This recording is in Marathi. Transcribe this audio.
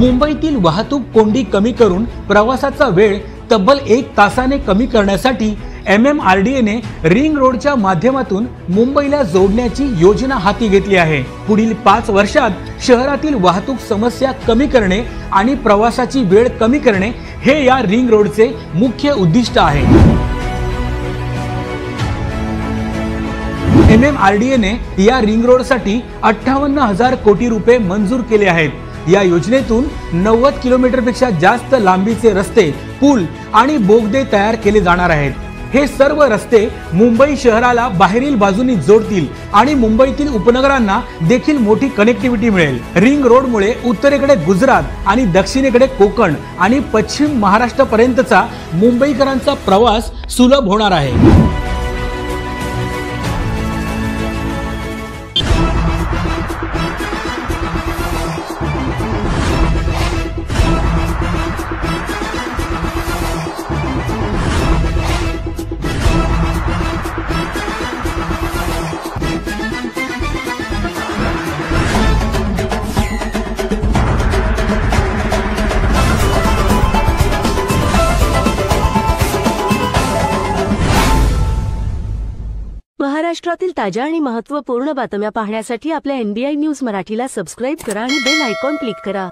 मुंबईतील वाहतूक कोंडी कमी करून प्रवासाचा वेळ तब्बल 1 तासाने कमी करण्यासाठी MMRDA ने रिंग रोडच्या माध्यमातून मुंबईला जोडण्याची योजना हाती घेतली आहे। पुढील 5 वर्षात शहरातील वाहतूक समस्या कमी करणे आणि प्रवासाची वेळ कमी करणे हे या रिंग रोडचे मुख्य उद्दिष्ट आहे। MMRDA ने या रिंग रोडसाठी 58,000 कोटी रुपये मंजूर केले आहेत। या योजनेतून 90 किलोमीटरपेक्षा जास्त लांबीचे रस्ते, पूल आणि बोगदे तयार केले जाणार आहेत। हे सर्व रस्ते मुंबई शहराला बाहेरील बाजूनी जोडतील आणि मुंबईतील उपनगरांना देखील मोठी कनेक्टिव्हिटी मिळेल। रिंग रोडमुळे उत्तरेकडे गुजरात आणि दक्षिणेकडे कोकण आणि पश्चिम महाराष्ट्रापर्यंतचा मुंबईकरांचा प्रवास सुलभ होणार आहे। महाराष्ट्रातील ताज्या आणि महत्त्वपूर्ण बातम्या पाहण्यासाठी आपल्या NBI न्यूज मराठीला सबस्क्राइब करा आणि बेल आयकॉन क्लिक करा।